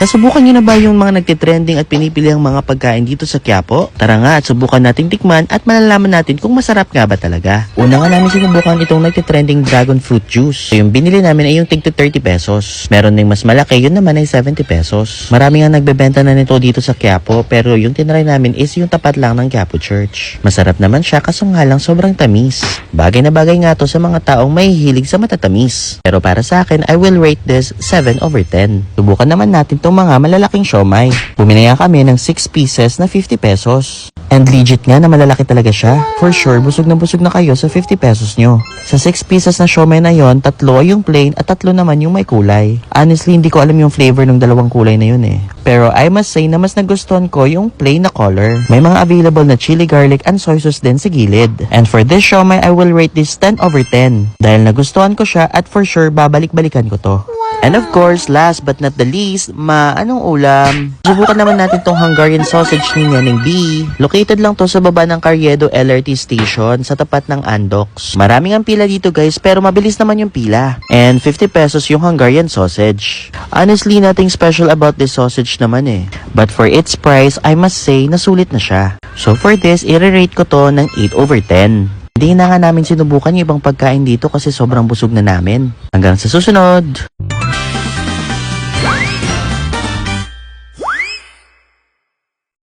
Nasubukan nyo na ba yung mga nagtitrending at pinipili ang mga pagkain dito sa Quiapo? Tara nga at subukan nating tikman at malalaman natin kung masarap nga ba talaga. Una nga namin sinubukan itong nagtitrending dragon fruit juice. So, yung binili namin ay yung tig to 30 pesos. Meron ding mas malaki, yun naman ay 70 pesos. Marami nga nagbebenta na nito dito sa Quiapo, pero yung tinry namin is yung tapat lang ng Quiapo Church. Masarap naman siya kaso nga lang sobrang tamis. Bagay na bagay nga to sa mga taong may hilig sa matatamis. Pero para sa akin, I will rate this 7/10. Subukan naman natin itong mga malalaking siomay. Bumili nga kami ng 6 pieces na 50 pesos. And legit nga na malalaki talaga siya. For sure, busog na kayo sa 50 pesos nyo. Sa 6 pieces na siomay na yon, 3 yung plain at 3 naman yung may kulay. Honestly, hindi ko alam yung flavor ng dalawang kulay na yun eh. Pero I must say na mas nagustuhan ko yung plain na color. May mga available na chili garlic and soy sauce din sa gilid. And for this siomay, I will rate this 10/10. Dahil nagustuhan ko siya at for sure babalik-balikan ko to. And of course, last but not the least, anong ulam? Subukan naman natin tong Hungarian sausage ni Neneng B. Located lang to sa baba ng Carriedo LRT station sa tapat ng Andox. Maraming ang pila dito guys, pero mabilis naman yung pila. And 50 pesos yung Hungarian sausage. Honestly, nothing special about this sausage naman eh. But for its price, I must say, nasulit na siya. So for this, i-rate ko to ng 8/10. Hindi na nga namin sinubukan yung ibang pagkain dito kasi sobrang busog na namin. Hanggang sa susunod!